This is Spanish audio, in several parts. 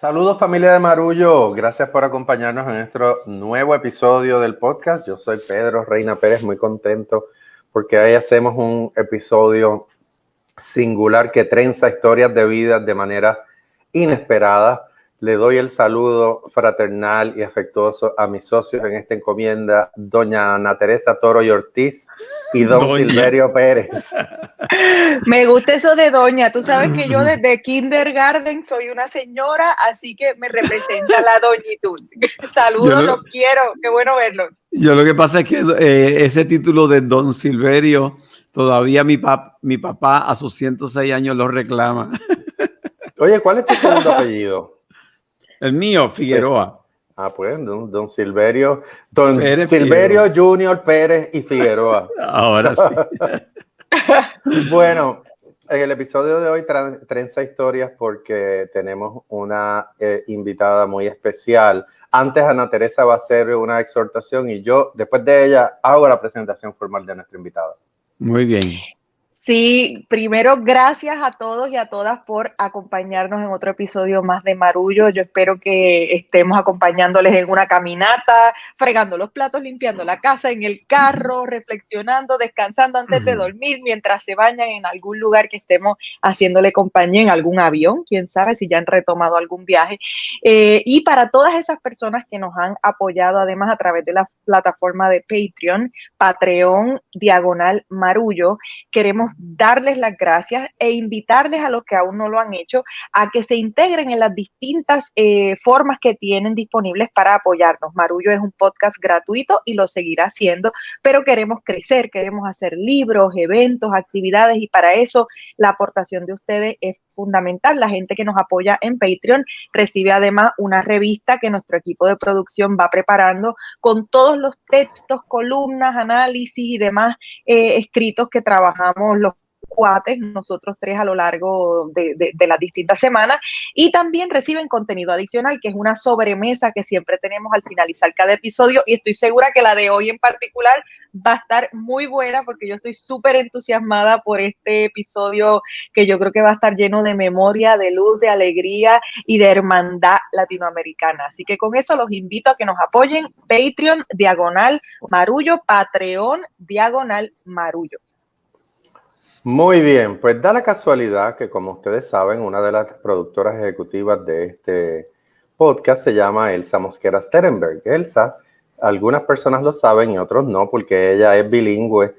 Saludos familia de Marullo, gracias por acompañarnos en nuestro nuevo episodio del podcast. Yo soy Pedro Reina Pérez, muy contento porque ahí hacemos un episodio singular que trenza historias de vida de manera inesperada. Le doy el saludo fraternal y afectuoso a mis socios en esta encomienda, doña Ana Teresa Toro y Ortiz y don Silverio Pérez. Me gusta eso de doña. Tú sabes que yo desde kindergarten soy una señora, así que me representa la doñitud. Saludos, los quiero. Qué bueno verlos. Yo lo que pasa es que ese título de don Silverio, todavía mi papá a sus 106 años lo reclama. Oye, ¿cuál es tu segundo apellido? El mío, Figueroa. Sí. Ah, pues, don Silverio. Don Pérez Silverio Figueroa. Junior Pérez y Figueroa. Ahora sí. Bueno, en el episodio de hoy trenza historias porque tenemos una invitada muy especial. Antes Ana Teresa va a hacer una exhortación y yo, después de ella, hago la presentación formal de nuestra invitada. Muy bien. Sí, primero gracias a todos y a todas por acompañarnos en otro episodio más de Marullo. Yo espero que estemos acompañándoles en una caminata, fregando los platos, limpiando la casa, en el carro, reflexionando, descansando antes de dormir, mientras se bañan en algún lugar que estemos haciéndole compañía, en algún avión, quién sabe si ya han retomado algún viaje. Y para todas esas personas que nos han apoyado, además a través de la plataforma de Patreon /Marullo, queremos darles las gracias e invitarles a los que aún no lo han hecho a que se integren en las distintas formas que tienen disponibles para apoyarnos. Marullo es un podcast gratuito y lo seguirá haciendo, pero queremos crecer, queremos hacer libros, eventos, actividades y para eso la aportación de ustedes es fundamental. La gente que nos apoya en Patreon recibe además una revista que nuestro equipo de producción va preparando con todos los textos, columnas, análisis y demás escritos que trabajamos los cuates, nosotros tres a lo largo de las distintas semanas, y también reciben contenido adicional, que es una sobremesa que siempre tenemos al finalizar cada episodio, y estoy segura que la de hoy en particular va a estar muy buena, porque yo estoy súper entusiasmada por este episodio, que yo creo que va a estar lleno de memoria, de luz, de alegría y de hermandad latinoamericana. Así que con eso los invito a que nos apoyen. Patreon /Marullo, Patreon /Marullo. Muy bien, pues da la casualidad que, como ustedes saben, una de las productoras ejecutivas de este podcast se llama Elsa Mosquera Sterenberg. Elsa, algunas personas lo saben y otros no, porque ella es bilingüe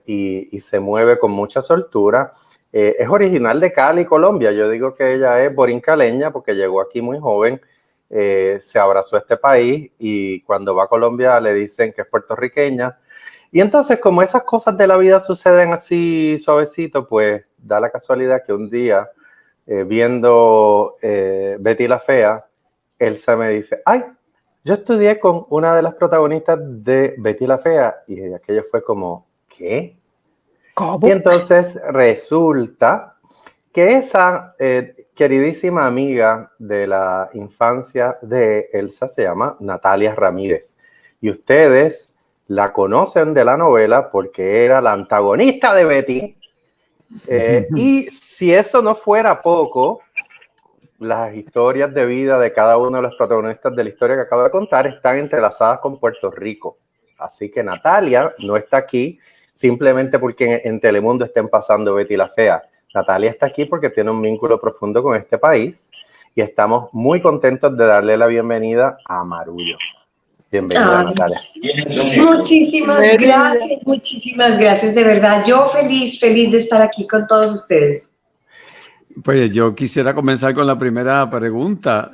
y se mueve con mucha soltura. Es original de Cali, Colombia. Yo digo que ella es borincaleña porque llegó aquí muy joven, se abrazó a este país y cuando va a Colombia le dicen que es puertorriqueña. Y entonces, como esas cosas de la vida suceden así suavecito, pues da la casualidad que un día, viendo Betty la Fea, Elsa me dice, ay, yo estudié con una de las protagonistas de Betty la Fea. Y aquello fue como, ¿qué? ¿Cómo? Y entonces resulta que esa queridísima amiga de la infancia de Elsa se llama Natalia Ramírez. Y ustedes la conocen de la novela porque era la antagonista de Betty. Y si eso no fuera poco, las historias de vida de cada uno de los protagonistas de la historia que acabo de contar están entrelazadas con Puerto Rico. Así que Natalia no está aquí simplemente porque en Telemundo estén pasando Betty la Fea. Natalia está aquí porque tiene un vínculo profundo con este país y estamos muy contentos de darle la bienvenida a Marullo. Bienvenida, Natalia. Muchísimas gracias, de verdad. Yo feliz de estar aquí con todos ustedes. Pues yo quisiera comenzar con la primera pregunta.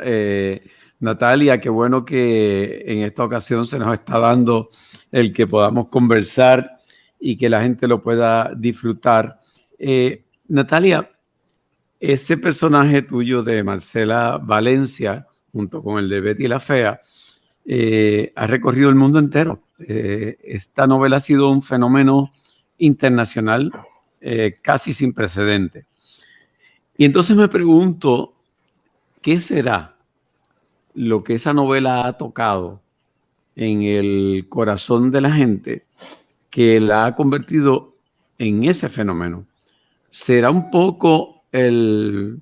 Natalia, qué bueno que en esta ocasión se nos está dando el que podamos conversar y que la gente lo pueda disfrutar. Natalia, ese personaje tuyo de Marcela Valencia, junto con el de Betty la Fea, ha recorrido el mundo entero. Esta novela ha sido un fenómeno internacional casi sin precedente. Y entonces me pregunto, ¿qué será lo que esa novela ha tocado en el corazón de la gente que la ha convertido en ese fenómeno? ¿Será un poco el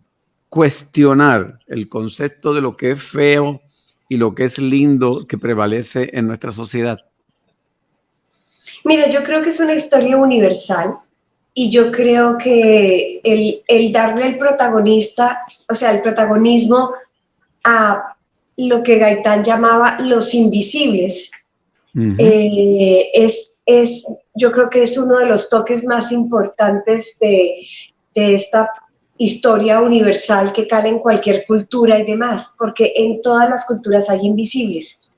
cuestionar el concepto de lo que es feo y lo que es lindo que prevalece en nuestra sociedad? Mira, yo creo que es una historia universal y yo creo que el darle el protagonista, o sea, el protagonismo a lo que Gaitán llamaba los invisibles, yo creo que es uno de los toques más importantes de esta historia universal que cala en cualquier cultura y demás, porque en todas las culturas hay invisibles.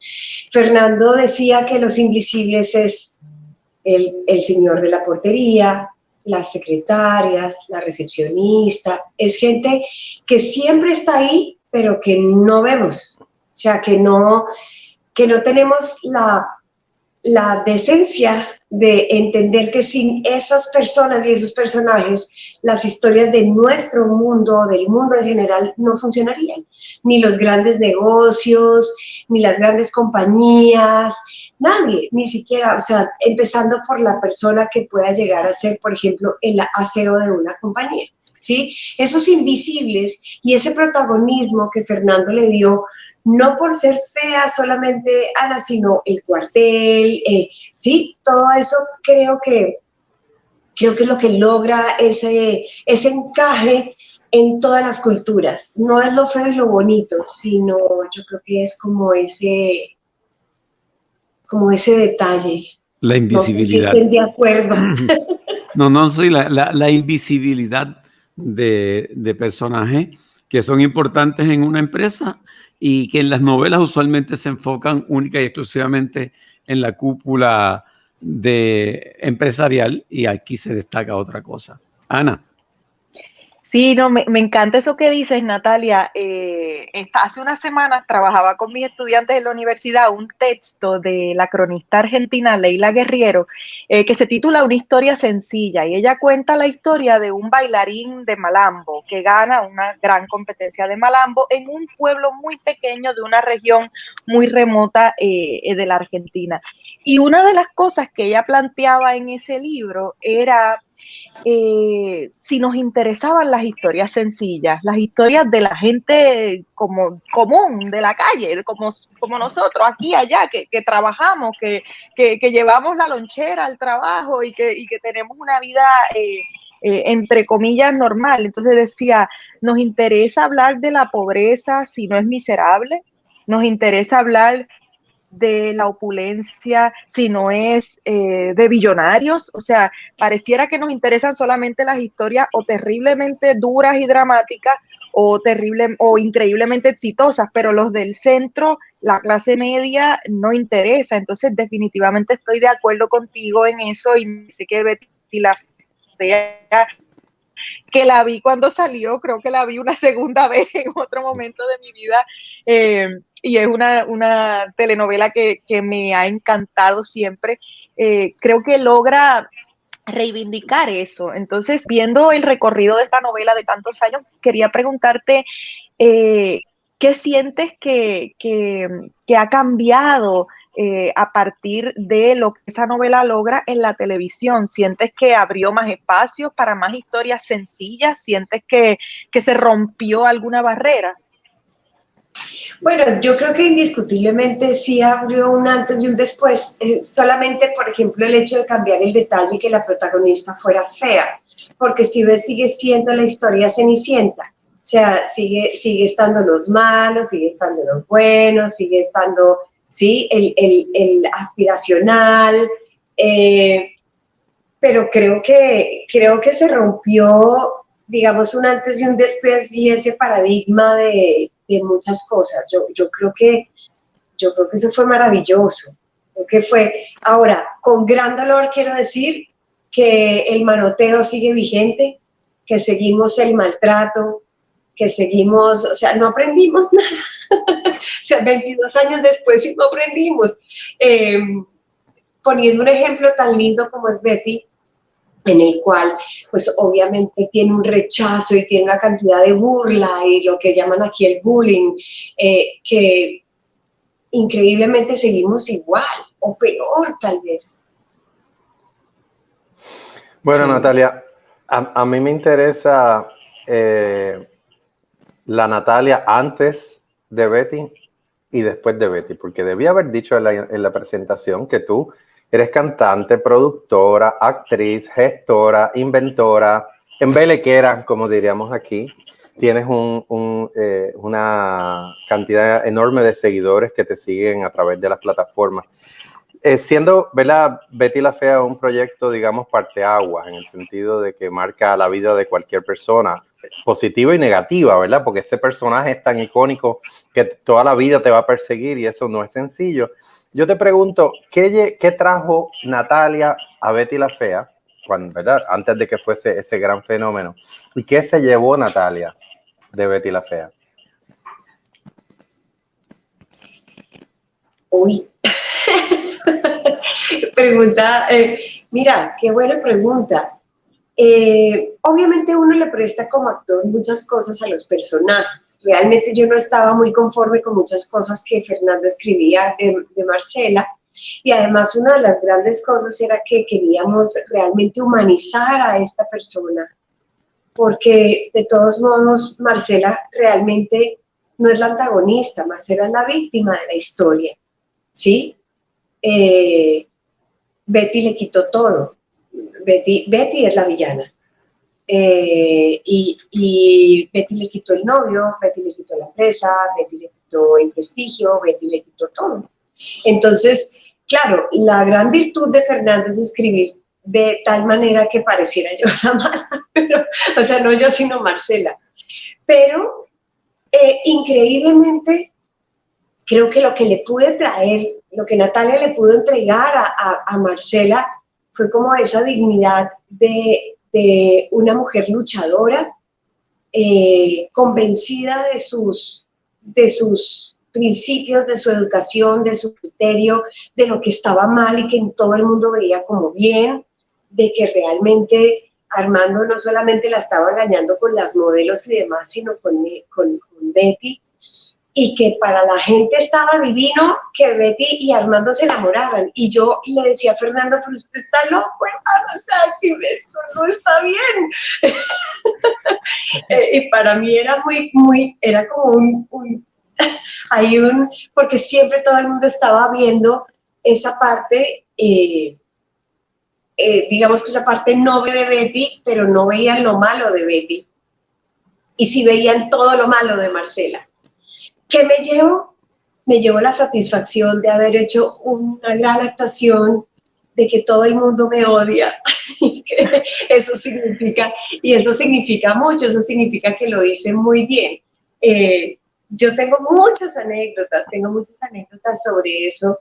Fernando decía que los invisibles es el señor de la portería, las secretarias, la recepcionista, es gente que siempre está ahí, pero que no vemos, o sea, que no tenemos la decencia de entender que sin esas personas y esos personajes, las historias de nuestro mundo, del mundo en general, no funcionarían. Ni los grandes negocios, ni las grandes compañías, nadie, ni siquiera, o sea, empezando por la persona que pueda llegar a ser, por ejemplo, el aseo de una compañía, ¿sí? Esos invisibles y ese protagonismo que Fernando le dio, no por ser fea solamente Ana, sino el cuartel, sí, todo eso creo que es lo que logra ese encaje en todas las culturas. No es lo feo y lo bonito, sino yo creo que es como ese detalle. La invisibilidad. No sé si estén de acuerdo. No, sí, la invisibilidad de personajes que son importantes en una empresa y que en las novelas usualmente se enfocan única y exclusivamente en la cúpula empresarial, y aquí se destaca otra cosa. Ana. Sí, no, me encanta eso que dices, Natalia. Hace unas semanas trabajaba con mis estudiantes en la universidad un texto de la cronista argentina Leila Guerriero, que se titula Una historia sencilla, y ella cuenta la historia de un bailarín de malambo que gana una gran competencia de malambo en un pueblo muy pequeño de una región muy remota de la Argentina. Y una de las cosas que ella planteaba en ese libro era si nos interesaban las historias sencillas, las historias de la gente común, de la calle, como nosotros, aquí, allá, que trabajamos, que llevamos la lonchera al trabajo y que tenemos una vida, entre comillas, normal. Entonces decía, nos interesa hablar de la pobreza si no es miserable, nos interesa hablar de la opulencia, si no es de billonarios. O sea, pareciera que nos interesan solamente las historias o terriblemente duras y dramáticas o increíblemente exitosas, pero los del centro, la clase media, no interesa. Entonces, definitivamente estoy de acuerdo contigo en eso, y sé que Betty la Fea, que la vi cuando salió, creo que la vi una segunda vez en otro momento de mi vida, y es una telenovela que me ha encantado siempre. Creo que logra reivindicar eso. Entonces, viendo el recorrido de esta novela de tantos años, quería preguntarte, ¿qué sientes que ha cambiado a partir de lo que esa novela logra en la televisión? ¿Sientes que abrió más espacios para más historias sencillas? ¿Sientes que se rompió alguna barrera? Bueno, yo creo que indiscutiblemente sí abrió un antes y un después. Solamente, por ejemplo, el hecho de cambiar el detalle y que la protagonista fuera fea, porque si ves, sigue siendo la historia Cenicienta. O sea, sigue estando los malos, sigue estando los buenos, sigue estando, sí, el aspiracional, pero creo que se rompió, digamos, un antes y un después, y ese paradigma de muchas cosas. Yo creo que eso fue maravilloso. Creo que fue. Ahora, con gran dolor quiero decir que el manoteo sigue vigente, que seguimos el maltrato, que seguimos, o sea, no aprendimos nada. O sea, 22 años después sí no aprendimos. Poniendo un ejemplo tan lindo como es Betty, en el cual, pues obviamente tiene un rechazo y tiene una cantidad de burla y lo que llaman aquí el bullying, que increíblemente seguimos igual, o peor tal vez. Bueno, sí. Natalia, a mí me interesa la Natalia antes de Betty y después de Betty? Porque debía haber dicho en la presentación que tú eres cantante, productora, actriz, gestora, inventora, embelequera, como diríamos aquí. Tienes una cantidad enorme de seguidores que te siguen a través de las plataformas. Siendo, ¿verdad?, Betty la Fea un proyecto, digamos, parteaguas, en el sentido de que marca la vida de cualquier persona, positiva y negativa, ¿verdad? Porque ese personaje es tan icónico que toda la vida te va a perseguir y eso no es sencillo. Yo te pregunto, ¿qué trajo Natalia a Betty la Fea, ¿verdad?, antes de que fuese ese gran fenómeno? ¿Y qué se llevó Natalia de Betty la Fea? Uy. Pregunta, mira, qué buena pregunta. Obviamente uno le presta como actor muchas cosas a los personajes. Realmente yo no estaba muy conforme con muchas cosas que Fernando escribía de Marcela, y además una de las grandes cosas era que queríamos realmente humanizar a esta persona, porque de todos modos Marcela realmente no es la antagonista, Marcela es la víctima de la historia, ¿sí? Betty le quitó todo. Betty es la villana. Y Betty le quitó el novio, Betty le quitó la empresa, Betty le quitó el prestigio, Betty le quitó todo. Entonces, claro, la gran virtud de Fernando es escribir de tal manera que pareciera yo la mala, pero, o sea, no yo, sino Marcela. Pero, increíblemente, creo que lo que le pude traer, lo que Natalia le pudo entregar a Marcela fue como esa dignidad de una mujer luchadora, convencida de sus principios, de su educación, de su criterio, de lo que estaba mal y que todo el mundo veía como bien, de que realmente Armando no solamente la estaba engañando con las modelos y demás, sino con Betty, y que para la gente estaba divino que Betty y Armando se enamoraran. Y yo le decía a Fernando, pero usted está loco, hermano, o sea, si esto no está bien. Y para mí era era como porque siempre todo el mundo estaba viendo esa parte, digamos que esa parte noble de Betty, pero no veían lo malo de Betty. Y sí veían todo lo malo de Marcela. ¿Qué me llevo? Me llevo la satisfacción de haber hecho una gran actuación, de que todo el mundo me odia. Eso significa mucho, eso significa que lo hice muy bien. Yo tengo muchas anécdotas sobre eso,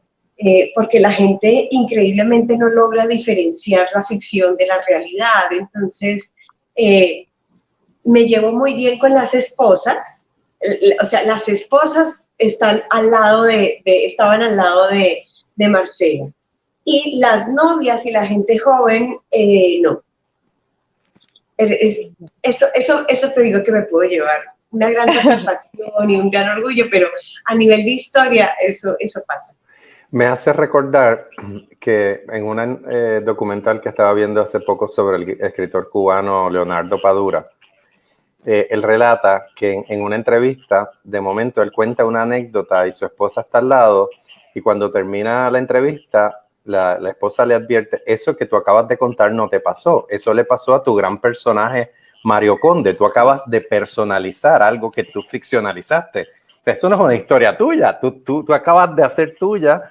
porque la gente increíblemente no logra diferenciar la ficción de la realidad. Entonces, me llevo muy bien con las esposas. O sea, las esposas estaban al lado de Marcela. Y las novias y la gente joven, no. Eso te digo que me puedo llevar. Una gran satisfacción y un gran orgullo, pero a nivel de historia, eso pasa. Me hace recordar que en un documental que estaba viendo hace poco sobre el escritor cubano Leonardo Padura, él relata que en una entrevista, de momento, él cuenta una anécdota y su esposa está al lado, y cuando termina la entrevista, la esposa le advierte, eso que tú acabas de contar no te pasó, eso le pasó a tu gran personaje Mario Conde, tú acabas de personalizar algo que tú ficcionalizaste. O sea, eso no es una historia tuya, tú acabas de hacer tuya,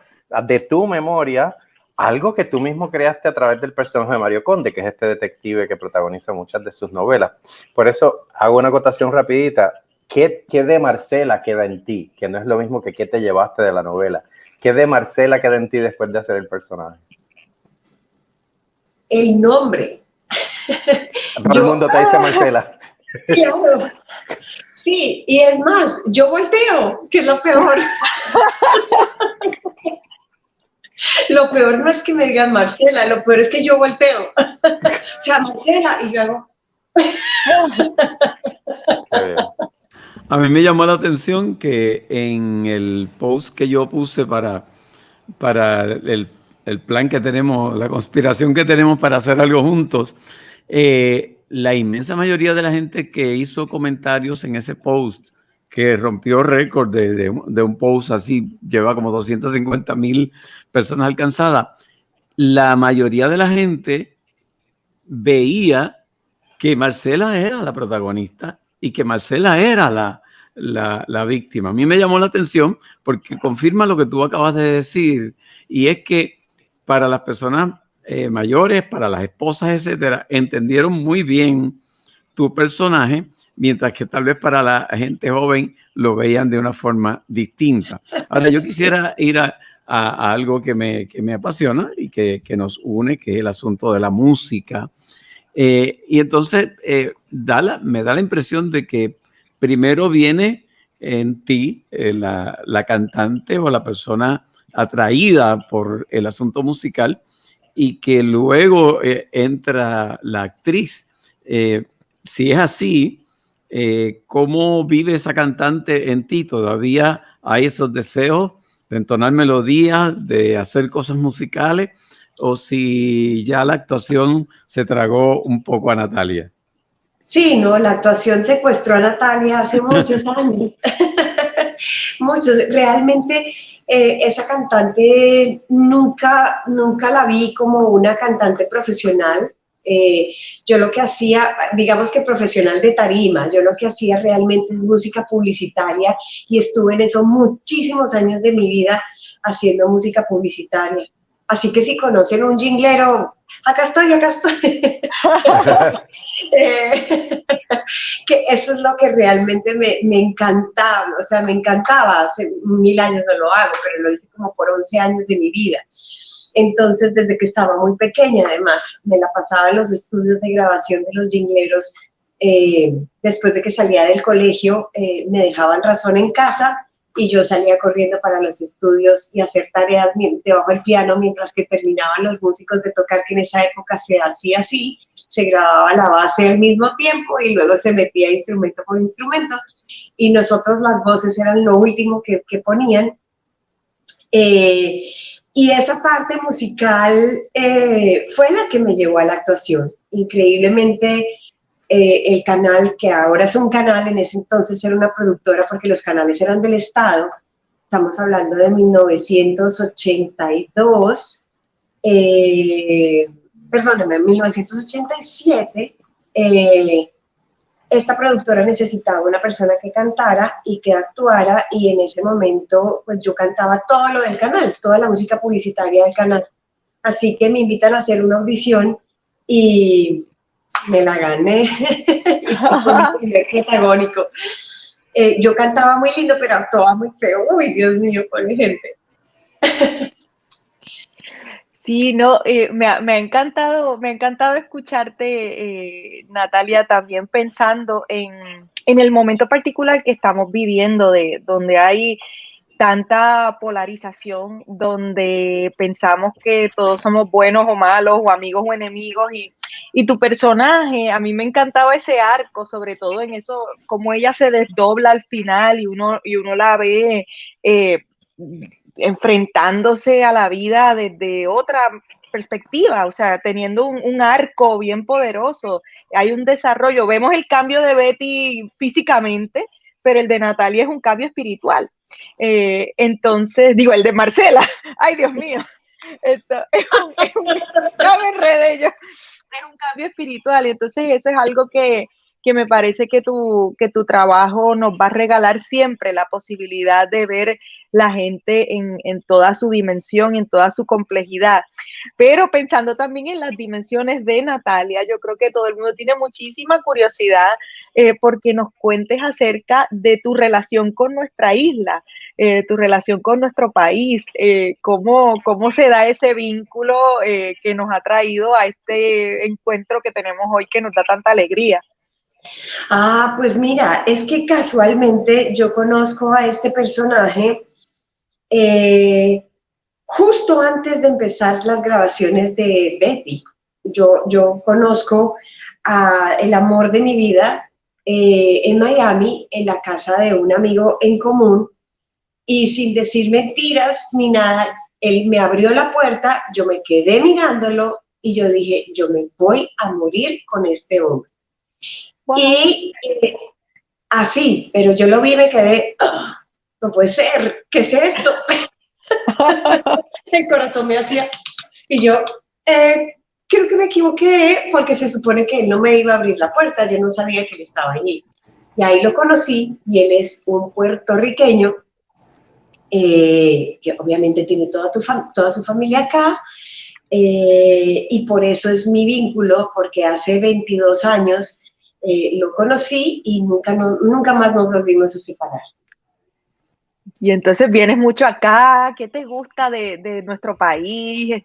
de tu memoria, algo que tú mismo creaste a través del personaje de Mario Conde, que es este detective que protagoniza muchas de sus novelas. Por eso hago una acotación rapidita. ¿Qué de Marcela queda en ti? Que no es lo mismo que qué te llevaste de la novela. ¿Qué de Marcela queda en ti después de hacer el personaje? El nombre. Todo el mundo te dice Marcela. Claro. Sí, y es más, yo volteo, que es lo peor. Lo peor no es que me digan Marcela, lo peor es que yo volteo. O sea, Marcela, y yo hago... A mí me llamó la atención que en el post que yo puse para el plan que tenemos, la conspiración que tenemos para hacer algo juntos, la inmensa mayoría de la gente que hizo comentarios en ese post, que rompió récord de un post así, lleva como 250,000 personas alcanzadas, la mayoría de la gente veía que Marcela era la protagonista y que Marcela era la víctima. A mí me llamó la atención porque confirma lo que tú acabas de decir, y es que para las personas mayores, para las esposas, etcétera, entendieron muy bien tu personaje, mientras que tal vez para la gente joven lo veían de una forma distinta. Ahora, yo quisiera ir a algo que me apasiona y que nos une, que es el asunto de la música. Y entonces me da la impresión de que primero viene en ti la cantante o la persona atraída por el asunto musical, y que luego entra la actriz. Si es así, ¿cómo vive esa cantante en ti? ¿Todavía hay esos deseos de entonar melodías, de hacer cosas musicales? ¿O si ya la actuación se tragó un poco a Natalia? Sí, no, la actuación secuestró a Natalia hace muchos años. Muchos. Realmente esa cantante nunca la vi como una cantante profesional. Yo lo que hacía, digamos que profesional de tarima, yo lo que hacía realmente es música publicitaria, y estuve en eso muchísimos años de mi vida haciendo música publicitaria. Así que si conocen un jinglero, acá estoy. Que eso es lo que realmente me encantaba, o sea, me encantaba. Hace 1000 años no lo hago, pero lo hice como por 11 años de mi vida. Entonces, desde que estaba muy pequeña, además, me la pasaba en los estudios de grabación de los jingleros. Después de que salía del colegio, me dejaban razón en casa y yo salía corriendo para los estudios y hacer tareas debajo del piano mientras que terminaban los músicos de tocar, que en esa época se hacía así, se grababa la base al mismo tiempo y luego se metía instrumento por instrumento, y nosotros las voces eran lo último que ponían. Y esa parte musical fue la que me llevó a la actuación. Increíblemente, el canal, que ahora es un canal, en ese entonces era una productora porque los canales eran del Estado. Estamos hablando de 1982, perdóname, 1987. Esta productora necesitaba una persona que cantara y que actuara, y en ese momento pues yo cantaba todo lo del canal, toda la música publicitaria del canal. Así que me invitan a hacer una audición y me la gané. Y fue mi primer protagónico. Yo cantaba muy lindo, pero actuaba muy feo. Uy, Dios mío, pobre gente. Sí, no, me ha encantado escucharte, Natalia, también pensando en el momento particular que estamos viviendo, donde hay tanta polarización, donde pensamos que todos somos buenos o malos, o amigos o enemigos, y tu personaje, a mí me encantaba ese arco, sobre todo en eso, cómo ella se desdobla al final y uno la ve enfrentándose a la vida desde otra perspectiva, o sea, teniendo un arco bien poderoso. Hay un desarrollo, vemos el cambio de Betty físicamente, pero el de Natalia es un cambio espiritual. Entonces, digo, el de Marcela, ay Dios mío, esto ya me enredé yo, es un cambio espiritual, y entonces eso es algo que me parece que tu trabajo nos va a regalar siempre, la posibilidad de ver la gente en toda su dimensión, en toda su complejidad. Pero pensando también en las dimensiones de Natalia, yo creo que todo el mundo tiene muchísima curiosidad porque nos cuentes acerca de tu relación con nuestra isla, tu relación con nuestro país, cómo se da ese vínculo que nos ha traído a este encuentro que tenemos hoy, que nos da tanta alegría. Pues mira, es que casualmente yo conozco a este personaje justo antes de empezar las grabaciones de Betty. Yo conozco el amor de mi vida en Miami, en la casa de un amigo en común, y sin decir mentiras ni nada, él me abrió la puerta, yo me quedé mirándolo y yo dije, yo me voy a morir con este hombre. Wow. Y así, pero yo lo vi y me quedé, no puede ser, ¿qué es esto? El corazón me hacía, y yo, creo que me equivoqué porque se supone que él no me iba a abrir la puerta, yo no sabía que él estaba allí. Y ahí lo conocí y él es un puertorriqueño que obviamente tiene toda su familia acá y por eso es mi vínculo, porque hace 22 años lo conocí y nunca más nos volvimos a separar. Y entonces vienes mucho acá. ¿Qué te gusta de nuestro país?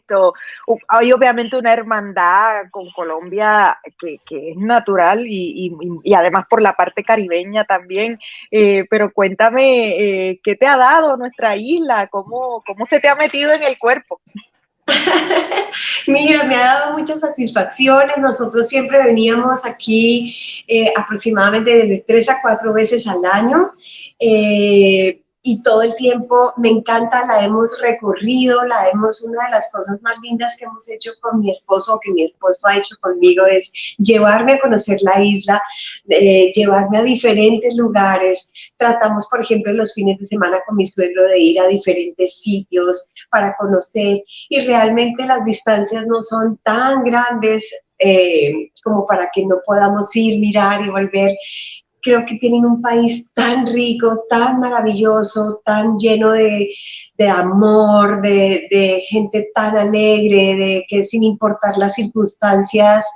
Hay obviamente una hermandad con Colombia que es natural y además por la parte caribeña también. Pero cuéntame, ¿qué te ha dado nuestra isla? ¿Cómo se te ha metido en el cuerpo? Mira, me ha dado muchas satisfacciones. Nosotros siempre veníamos aquí aproximadamente de 3 a 4 veces al año. Y todo el tiempo me encanta, la hemos recorrido, una de las cosas más lindas que hemos hecho con mi esposo, o que mi esposo ha hecho conmigo, es llevarme a conocer la isla, llevarme a diferentes lugares. Tratamos, por ejemplo, los fines de semana con mi suegro de ir a diferentes sitios para conocer, y realmente las distancias no son tan grandes como para que no podamos ir, mirar y volver. Creo que tienen un país tan rico, tan maravilloso, tan lleno de amor, de gente tan alegre, de que sin importar las circunstancias,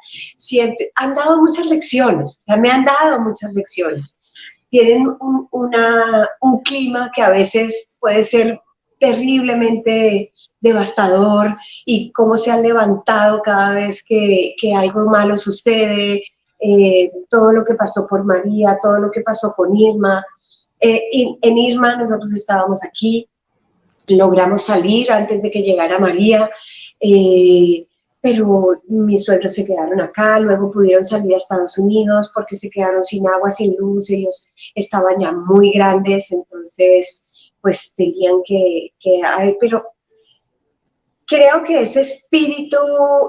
han dado muchas lecciones, o sea, me han dado muchas lecciones. Tienen un clima que a veces puede ser terriblemente devastador, y cómo se han levantado cada vez que algo malo sucede. Todo lo que pasó por María, todo lo que pasó con Irma. En Irma nosotros estábamos aquí, logramos salir antes de que llegara María, pero mis suegros se quedaron acá, luego pudieron salir a Estados Unidos porque se quedaron sin agua, sin luz, ellos estaban ya muy grandes, entonces pues tenían pero creo que ese espíritu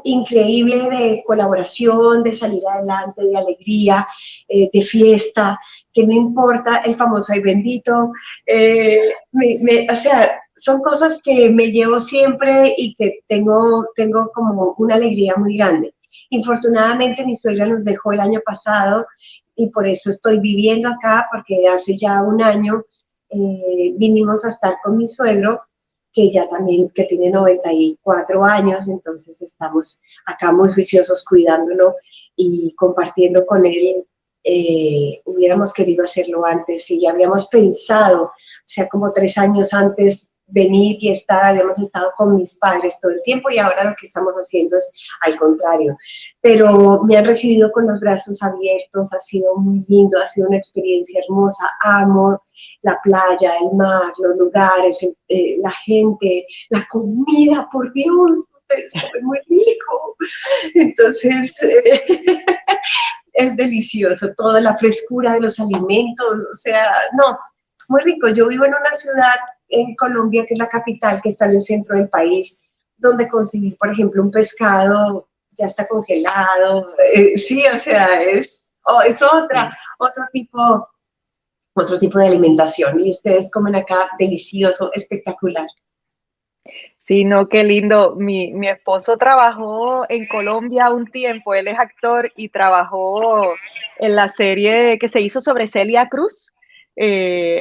increíble de colaboración, de salir adelante, de alegría, de fiesta, que no importa el famoso ay bendito, o sea, son cosas que me llevo siempre y que tengo como una alegría muy grande. Infortunadamente mi suegra nos dejó el año pasado y por eso estoy viviendo acá, porque hace ya un año vinimos a estar con mi suegro, que ya también, que tiene 94 años, entonces estamos acá muy juiciosos cuidándolo y compartiendo con él. Hubiéramos querido hacerlo antes y ya habíamos pensado, o sea, como 3 años antes, venir y habíamos estado con mis padres todo el tiempo, y ahora lo que estamos haciendo es al contrario. Pero me han recibido con los brazos abiertos, ha sido muy lindo, ha sido una experiencia hermosa, amo la playa, el mar, los lugares, la gente, la comida, por Dios, ustedes comen muy rico. Entonces, es delicioso, toda la frescura de los alimentos, o sea, no, muy rico. Yo vivo en una ciudad en Colombia, que es la capital, que está en el centro del país, donde conseguir, por ejemplo, un pescado ya está congelado, sí, o sea, es otro tipo de alimentación, y ustedes comen acá delicioso, espectacular. Sí, no, qué lindo. Mi esposo trabajó en Colombia un tiempo, él es actor y trabajó en la serie que se hizo sobre Celia Cruz,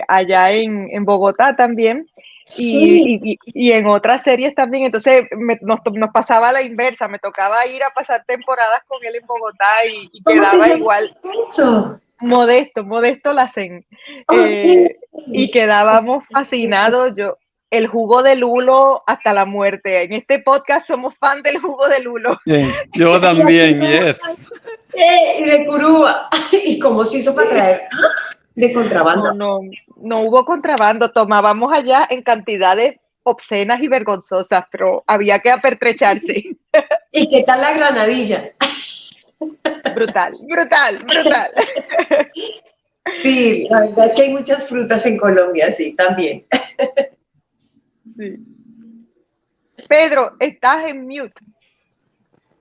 allá en Bogotá también, Sí. y en otras series también. Entonces nos pasaba a la inversa, me tocaba ir a pasar temporadas con él en Bogotá y ¿Cómo se quedaba llama igual. eso? Modesto Lacen. Okay. Y quedábamos fascinados. El jugo de lulo hasta la muerte. En este podcast somos fan del jugo de lulo. Yo también, yes. Y de Curuba. ¿Y cómo se hizo para traer de contrabando? No hubo contrabando. Tomábamos allá en cantidades obscenas y vergonzosas, pero había que apertrecharse. ¿Y qué tal la granadilla? Brutal. Sí, la verdad es que hay muchas frutas en Colombia, sí, también. Sí. Pedro, estás en mute.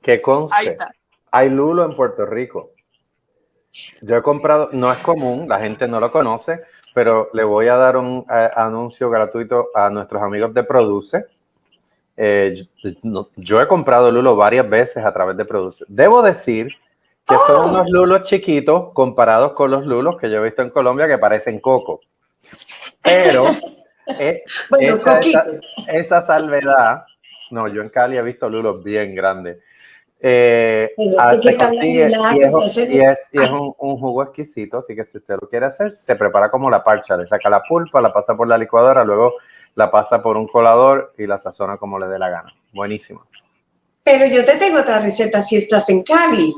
Que Ahí conste, está. hay lulo en Puerto Rico. Yo he comprado, no es común, la gente no lo conoce, pero le voy a dar un anuncio gratuito a nuestros amigos de Produce. Yo he comprado lulo varias veces a través de Produce. Debo decir que son unos lulos chiquitos comparados con los lulos que yo he visto en Colombia que parecen coco. Pero Bueno, hecha esa salvedad, no, yo en Cali he visto lulos bien grandes. Pero es que Se qué tal la consigue lulada y que se hace. es un jugo exquisito, así que si usted lo quiere hacer, se prepara como la parcha, le saca la pulpa, la pasa por la licuadora, luego la pasa por un colador y la sazona como le dé la gana. Buenísimo. Pero yo te tengo otra receta si estás en Cali,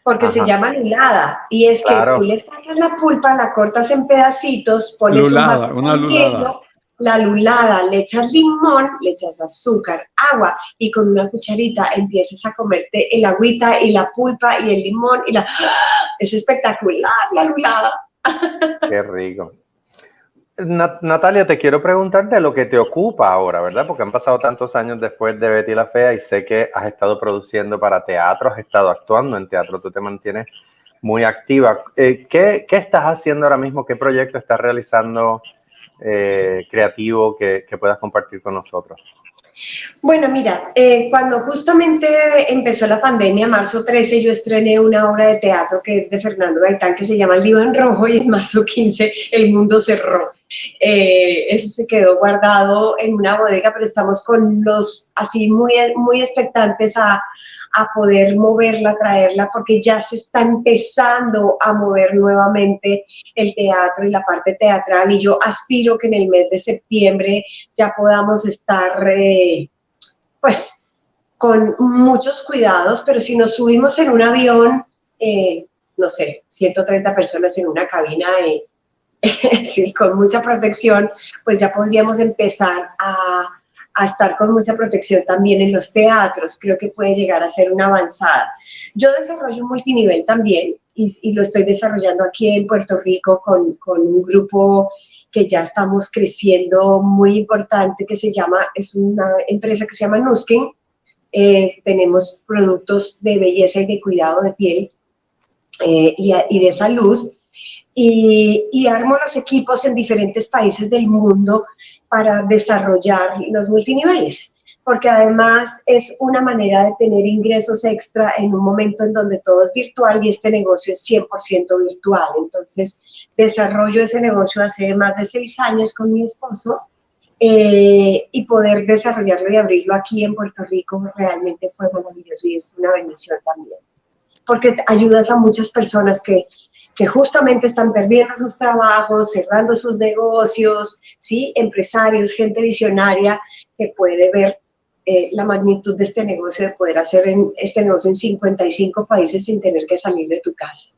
porque se Ajá. llama lulada. Y es que Claro. tú le sacas la pulpa, la cortas en pedacitos, pones un Lulada, vaso una con lulada. hielo, la lulada, le echas limón, le echas azúcar, agua y con una cucharita empiezas a comerte el agüita y la pulpa y el limón y la... Es espectacular la lulada. Qué rico. Natalia, te quiero preguntar de lo que te ocupa ahora, ¿verdad? Porque han pasado tantos años después de Betty la Fea y sé que has estado produciendo para teatro, has estado actuando en teatro, tú te mantienes muy activa. ¿Qué estás haciendo ahora mismo? ¿Qué proyecto estás realizando creativo que puedas compartir con nosotros? Bueno, mira, cuando justamente empezó la pandemia, marzo 13, yo estrené una obra de teatro que es de Fernando Gaitán que se llama El Libro en Rojo y en marzo 15 el mundo cerró. Eso se quedó guardado en una bodega, pero estamos con los así muy expectantes a poder moverla, traerla, porque ya se está empezando a mover nuevamente el teatro y la parte teatral y yo aspiro que en el mes de septiembre ya podamos estar pues con muchos cuidados, pero si nos subimos en un avión, no sé, 130 personas en una cabina, sí, con mucha protección, pues ya podríamos empezar a estar con mucha protección también en los teatros. Creo que puede llegar a ser una avanzada. Yo desarrollo multinivel también y lo estoy desarrollando aquí en Puerto Rico con un grupo que ya estamos creciendo muy importante que se llama, es una empresa que se llama Nuskin. Tenemos productos de belleza y de cuidado de piel y de salud. Y armo los equipos en diferentes países del mundo para desarrollar los multiniveles, porque además es una manera de tener ingresos extra en un momento en donde todo es virtual y este negocio es 100% virtual. Entonces, desarrollo ese negocio hace más de 6 años con mi esposo y poder desarrollarlo y abrirlo aquí en Puerto Rico realmente fue maravilloso y es una bendición también, porque ayudas a muchas personas que justamente están perdiendo sus trabajos, cerrando sus negocios, ¿sí? Empresarios, gente visionaria que puede ver la magnitud de este negocio, de poder hacer este negocio en 55 países sin tener que salir de tu casa.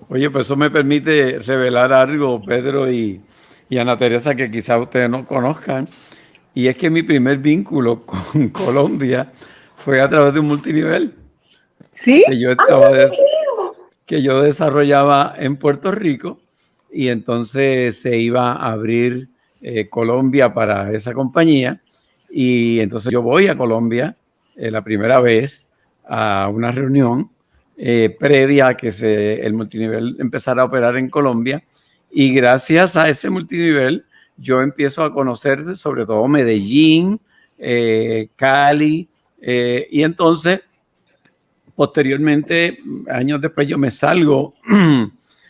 Oye, pues eso me permite revelar algo, Pedro y Ana Teresa, que quizás ustedes no conozcan, y es que mi primer vínculo con Colombia fue a través de un multinivel. ¿Sí? Que yo desarrollaba en Puerto Rico y entonces se iba a abrir Colombia para esa compañía y entonces yo voy a Colombia la primera vez a una reunión previa a que el multinivel empezara a operar en Colombia y gracias a ese multinivel yo empiezo a conocer sobre todo Medellín, Cali y entonces posteriormente, años después, yo me salgo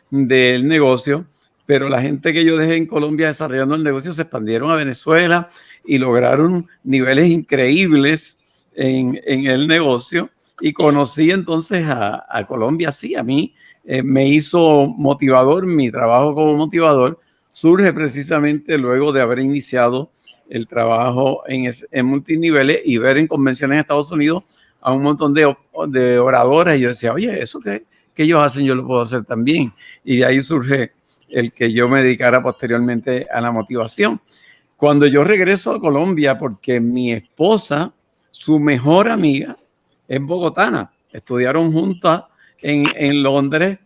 del negocio, pero la gente que yo dejé en Colombia desarrollando el negocio se expandieron a Venezuela y lograron niveles increíbles en el negocio. Y conocí entonces a Colombia, sí, a mí me hizo motivador, mi trabajo como motivador surge precisamente luego de haber iniciado el trabajo en multiniveles y ver en convenciones en Estados Unidos a un montón de oradores y yo decía, oye, eso que ellos hacen yo lo puedo hacer también. Y de ahí surge el que yo me dedicara posteriormente a la motivación. Cuando yo regreso a Colombia, porque mi esposa, su mejor amiga, es bogotana, estudiaron juntas en Londres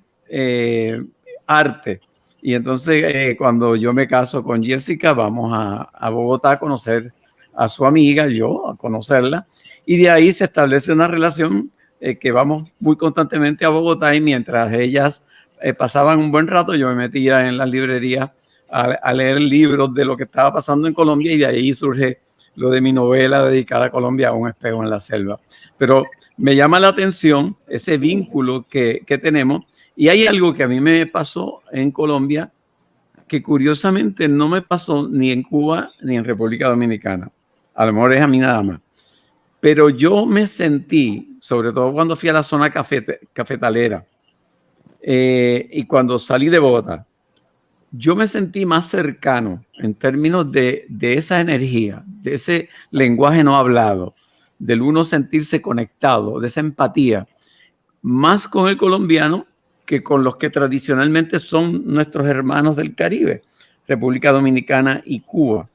arte. Y entonces cuando yo me caso con Jessica, vamos a Bogotá a conocer a su amiga, yo a conocerla. Y de ahí se establece una relación que vamos muy constantemente a Bogotá y mientras ellas pasaban un buen rato, yo me metía en las librerías a leer libros de lo que estaba pasando en Colombia y de ahí surge lo de mi novela dedicada a Colombia, Un espejo en la selva. Pero me llama la atención ese vínculo que tenemos y hay algo que a mí me pasó en Colombia que curiosamente no me pasó ni en Cuba ni en República Dominicana. A lo mejor es a mí nada más. Pero yo me sentí, sobre todo cuando fui a la zona cafetalera y cuando salí de Bogotá, yo me sentí más cercano en términos de esa energía, de ese lenguaje no hablado, del uno sentirse conectado, de esa empatía, más con el colombiano que con los que tradicionalmente son nuestros hermanos del Caribe, República Dominicana y Cuba.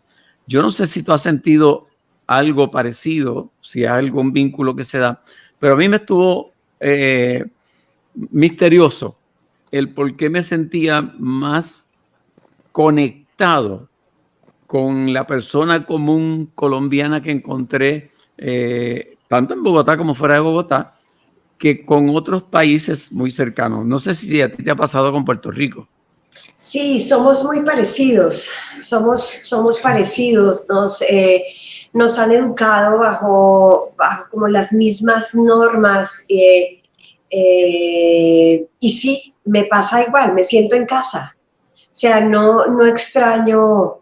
Yo no sé si tú has sentido algo parecido, si hay algún vínculo que se da, pero a mí me estuvo misterioso el por qué me sentía más conectado con la persona común colombiana que encontré tanto en Bogotá como fuera de Bogotá, que con otros países muy cercanos. No sé si a ti te ha pasado con Puerto Rico. Sí, somos muy parecidos, somos parecidos, nos han educado bajo como las mismas normas y sí, me pasa igual, me siento en casa. O sea, no extraño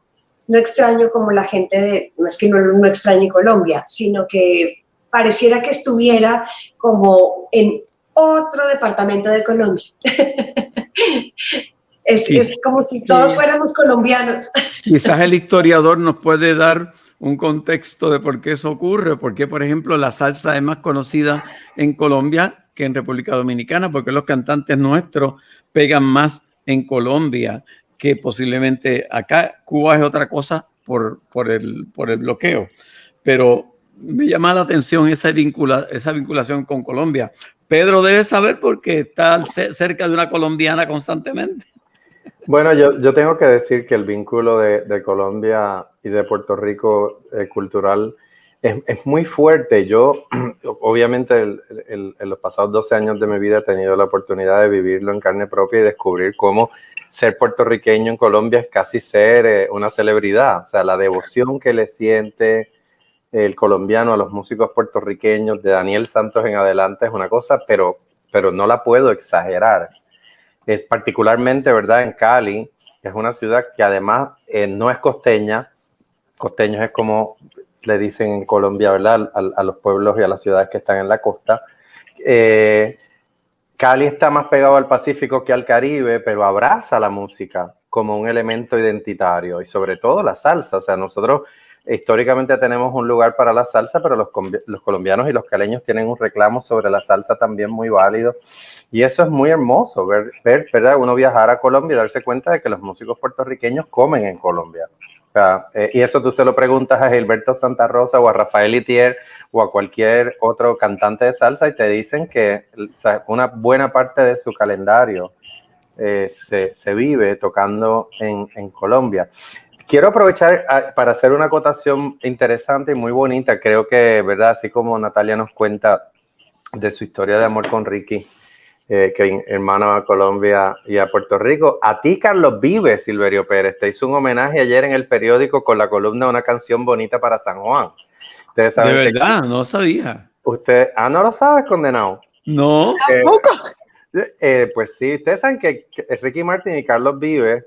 como la gente no es que no extrañe Colombia, sino que pareciera que estuviera como en otro departamento de Colombia. Es como si todos fuéramos colombianos. Quizás el historiador nos puede dar un contexto de por qué eso ocurre, por qué, por ejemplo, la salsa es más conocida en Colombia que en República Dominicana, porque los cantantes nuestros pegan más en Colombia que posiblemente acá. Cuba es otra cosa por el bloqueo, pero me llama la atención esa vinculación con Colombia. Pedro debe saber porque está cerca de una colombiana constantemente. Bueno, yo tengo que decir que el vínculo de Colombia y de Puerto Rico cultural es muy fuerte. Yo, obviamente, en los pasados 12 años de mi vida he tenido la oportunidad de vivirlo en carne propia y descubrir cómo ser puertorriqueño en Colombia es casi ser una celebridad. O sea, la devoción que le siente el colombiano a los músicos puertorriqueños, de Daniel Santos en adelante, es una cosa, pero no la puedo exagerar. Es particularmente, ¿verdad?, en Cali, que es una ciudad que además no es costeña. Costeños es como le dicen en Colombia, ¿verdad?, a los pueblos y a las ciudades que están en la costa. Cali está más pegado al Pacífico que al Caribe, pero abraza la música como un elemento identitario y sobre todo la salsa. O sea, nosotros históricamente tenemos un lugar para la salsa, pero los colombianos y los caleños tienen un reclamo sobre la salsa también muy válido. Y eso es muy hermoso, ver, ¿verdad?, uno viajar a Colombia y darse cuenta de que los músicos puertorriqueños comen en Colombia. O sea, y eso tú se lo preguntas a Gilberto Santa Rosa o a Rafael Itier o a cualquier otro cantante de salsa y te dicen que, o sea, una buena parte de su calendario se vive tocando en Colombia. Quiero aprovechar para hacer una acotación interesante y muy bonita. Creo que, ¿verdad?, así como Natalia nos cuenta de su historia de amor con Ricky, que hermano a Colombia y a Puerto Rico, a ti, Carlos Vives, Silverio Pérez, te hizo un homenaje ayer en el periódico con la columna Una canción bonita para San Juan. Ustedes saben, de verdad, no sabía. ¿No lo sabes, condenado? No. ¿Tampoco? Pues sí, ustedes saben que Ricky Martin y Carlos Vives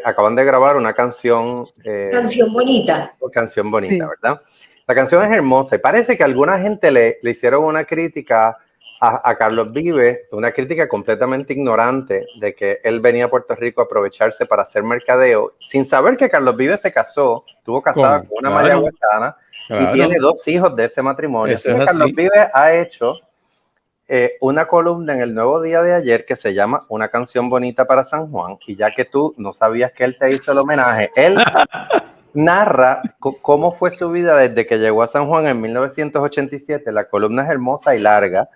acaban de grabar una canción. Canción bonita. Canción bonita, Sí. ¿verdad? La canción es hermosa y parece que alguna gente le hicieron una crítica a Carlos Vives, una crítica completamente ignorante de que él venía a Puerto Rico a aprovecharse para hacer mercadeo, sin saber que Carlos Vives se casó, estuvo casado con una mayagüezana y tiene 2 hijos de ese matrimonio. Eso es así. Carlos así. Vives ha hecho una columna en El Nuevo Día de ayer que se llama Una canción bonita para San Juan, y ya que tú no sabías que él te hizo el homenaje, él narra cómo fue su vida desde que llegó a San Juan en 1987. La columna es hermosa y larga,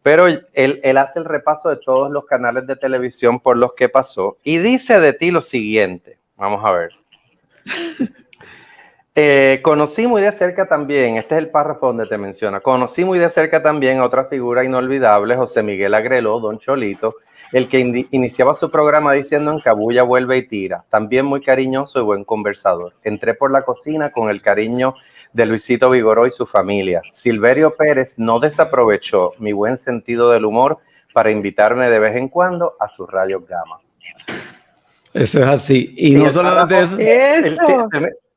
pero él hace el repaso de todos los canales de televisión por los que pasó y dice de ti lo siguiente. Vamos a ver. Conocí muy de cerca también, este es el párrafo donde te menciona, conocí muy de cerca también a otra figura inolvidable, José Miguel Agreló, Don Cholito, el que iniciaba su programa diciendo encabulla, vuelve y tira. También muy cariñoso y buen conversador. Entré por la cocina con el cariño de Luisito Vigoró y su familia. Silverio Pérez no desaprovechó mi buen sentido del humor para invitarme de vez en cuando a sus rayos gamma. Eso es así. Y no solamente eso.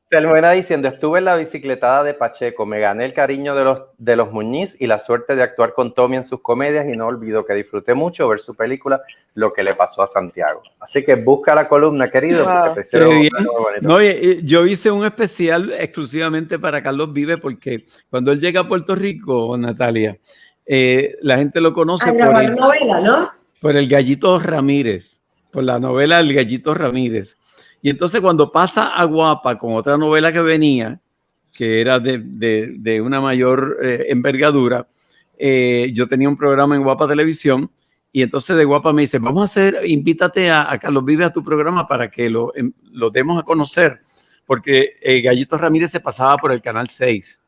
Termina diciendo, estuve en la bicicletada de Pacheco, me gané el cariño de los Muñiz y la suerte de actuar con Tommy en sus comedias y no olvido que disfruté mucho ver su película Lo que le pasó a Santiago. Así que busca la columna, querido. Wow. Qué bien. No, yo hice un especial exclusivamente para Carlos Vives porque cuando él llega a Puerto Rico, Natalia, la gente lo conoce por el Gallito Ramírez, por la novela El Gallito Ramírez. Y entonces cuando pasa a Guapa con otra novela que venía, que era de una mayor envergadura, yo tenía un programa en Guapa Televisión y entonces de Guapa me dice, invítate a Carlos Vives a tu programa para que lo demos a conocer, porque Gallito Ramírez se pasaba por el Canal 6.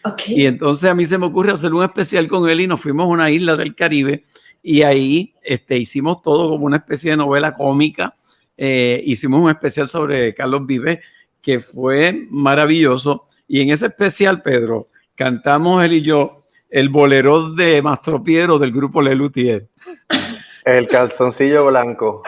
Okay. Y entonces a mí se me ocurre hacer un especial con él y nos fuimos a una isla del Caribe y ahí hicimos todo como una especie de novela cómica. Hicimos un especial sobre Carlos Vives que fue maravilloso y en ese especial, Pedro, cantamos él y yo el bolero de Mastro Piero del grupo Lelutier. El calzoncillo blanco.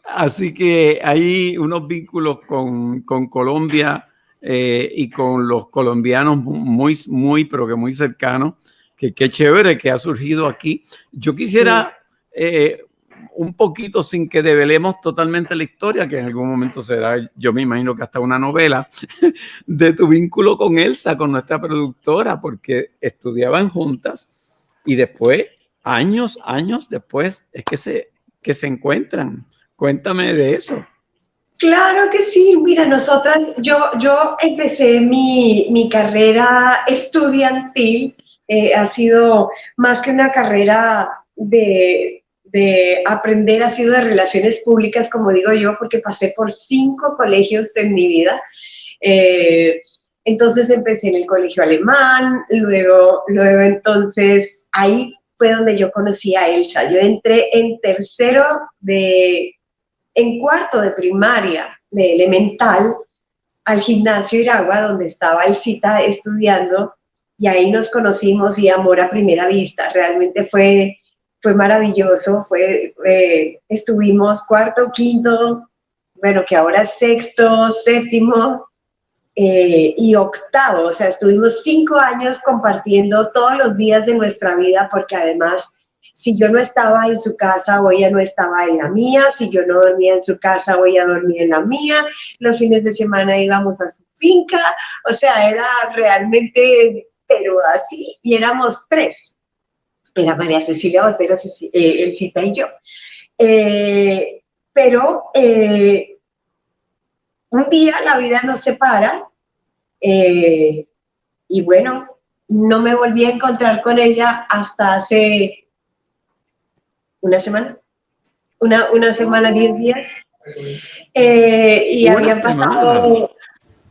Así que hay unos vínculos con Colombia y con los colombianos muy, pero que muy cercanos, que qué chévere que ha surgido aquí. Yo quisiera... un poquito sin que develemos totalmente la historia, que en algún momento será, yo me imagino que hasta una novela, de tu vínculo con Elsa, con nuestra productora, porque estudiaban juntas y después, años después, es que se encuentran. Cuéntame de eso. Claro que sí, mira, yo empecé mi carrera estudiantil, ha sido más que una carrera de aprender, ha sido de relaciones públicas, como digo yo, porque pasé por 5 colegios en mi vida. Entonces empecé en el colegio alemán, luego entonces ahí fue donde yo conocí a Elsa. Yo entré en cuarto de primaria, de elemental, al gimnasio Iragua, donde estaba Elcita estudiando, y ahí nos conocimos y amor a primera vista. Realmente fue maravilloso, estuvimos cuarto, quinto, bueno, que ahora es sexto, séptimo y octavo, o sea, estuvimos 5 años compartiendo todos los días de nuestra vida, porque además, si yo no estaba en su casa o ella no estaba en la mía, si yo no dormía en su casa o ella dormía en la mía, los fines de semana íbamos a su finca, o sea, era realmente, pero así, y éramos 3. Era María Cecilia Botero, Elcita y yo. Pero un día la vida nos separa y bueno, no me volví a encontrar con ella hasta hace una semana, 10 días. Y habían pasado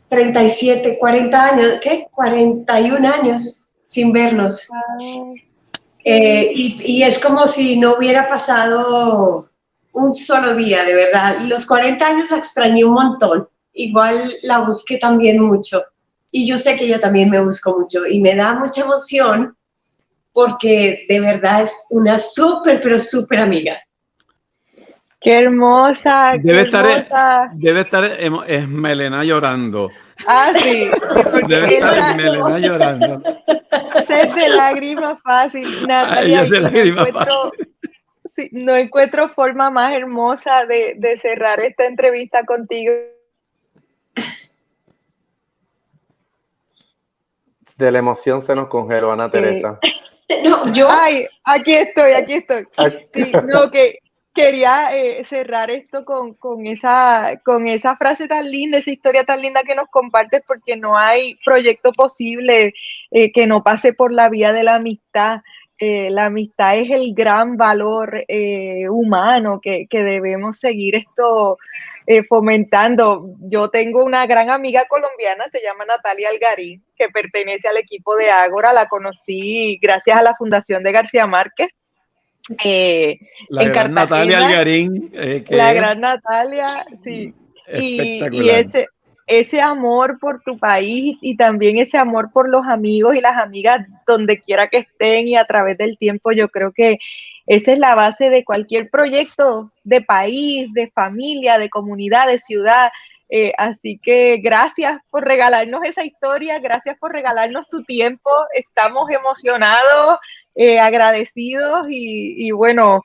37, 40 años, ¿qué? 41 años sin vernos. Y es como si no hubiera pasado un solo día, de verdad. Los 40 años la extrañé un montón. Igual la busqué también mucho. Y yo sé que ella también me buscó mucho. Y me da mucha emoción porque de verdad es una súper, pero súper amiga. ¡Qué hermosa! Debe estar Esmelena llorando. Ah, sí. Debe estar Esmelena llorando. Esa es de lágrima fácil, Natalia. Ella es de lágrima fácil. Sí, no encuentro forma más hermosa de cerrar esta entrevista contigo. De la emoción se nos congeló, Ana Teresa. No, Ay, aquí estoy. Sí, no, que quería cerrar esto con esa frase tan linda, esa historia tan linda que nos compartes, porque no hay proyecto posible que no pase por la vía de la amistad. La amistad es el gran valor humano que debemos seguir fomentando. Yo tengo una gran amiga colombiana, se llama Natalia Algarín, que pertenece al equipo de Ágora. La conocí gracias a la Fundación de García Márquez. La en gran Natalia Cartagena. Algarín, La gran Natalia, sí. Y espectacular. ese amor por tu país y también ese amor por los amigos y las amigas donde quiera que estén y a través del tiempo, yo creo que esa es la base de cualquier proyecto de país, de familia, de comunidad, de ciudad. Así que gracias por regalarnos esa historia, gracias por regalarnos tu tiempo. Estamos emocionados, agradecidos y bueno,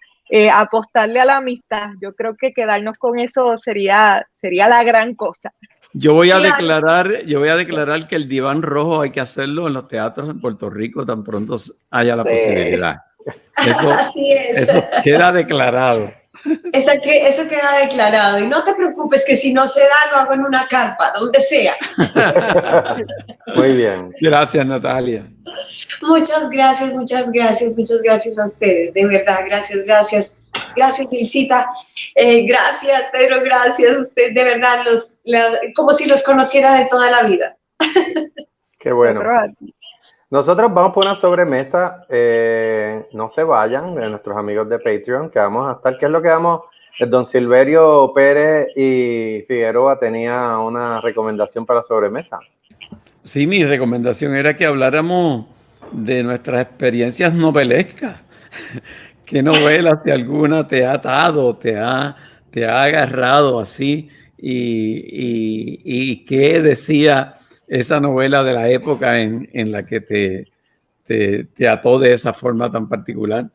apostarle a la amistad. Yo creo que quedarnos con eso sería la gran cosa. Yo voy a declarar que el diván rojo hay que hacerlo en los teatros en Puerto Rico tan pronto haya la posibilidad. Así es. Eso queda declarado. Eso queda declarado. Y no te preocupes que si no se da, lo hago en una carpa, donde sea. Muy bien. Gracias, Natalia. Muchas gracias, muchas gracias, muchas gracias a ustedes. De verdad, gracias, gracias. Gracias, Ilcita. Gracias, Pedro, gracias. Usted, de verdad, como si los conociera de toda la vida. Qué bueno. Nosotros vamos por una sobremesa. No se vayan, de nuestros amigos de Patreon, que vamos a estar. ¿Qué es lo que vamos? Don Silverio Pérez y Figueroa tenía una recomendación para sobremesa. Sí, mi recomendación era que habláramos de nuestras experiencias novelescas. ¿Qué novela, si alguna, te ha atado, te ha agarrado así? ¿Y qué decía esa novela de la época en la que te ató de esa forma tan particular?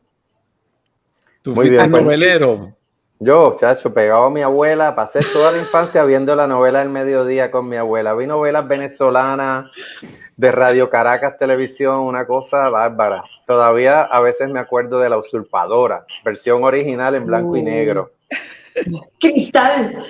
¿Tú Muy fuiste bien, pues, novelero? yo, chacho, pegado a mi abuela, pasé toda la infancia viendo la novela del mediodía con mi abuela. Vi novelas venezolanas de Radio Caracas Televisión, una cosa bárbara. Todavía a veces me acuerdo de La Usurpadora, versión original en blanco y negro. Cristal.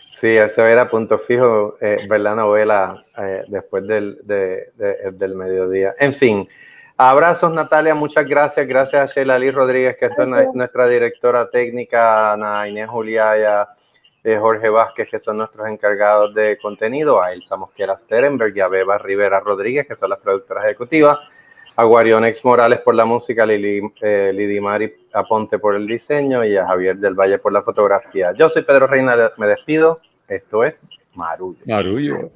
Sí, eso era punto fijo, ver la novela después del mediodía. En fin, abrazos, Natalia, muchas gracias. Gracias a Sheila Lee Rodríguez, que es nuestra directora técnica, Ana Inés Juliaya, Jorge Vázquez, que son nuestros encargados de contenido, a Elsa Mosquera Sterenberg y a Beba Rivera Rodríguez, que son las productoras ejecutivas, a Guarionex Morales por la música, Lidimari Aponte por el diseño y a Javier del Valle por la fotografía. Yo soy Pedro Reina, me despido. Esto es Marullo. Marullo.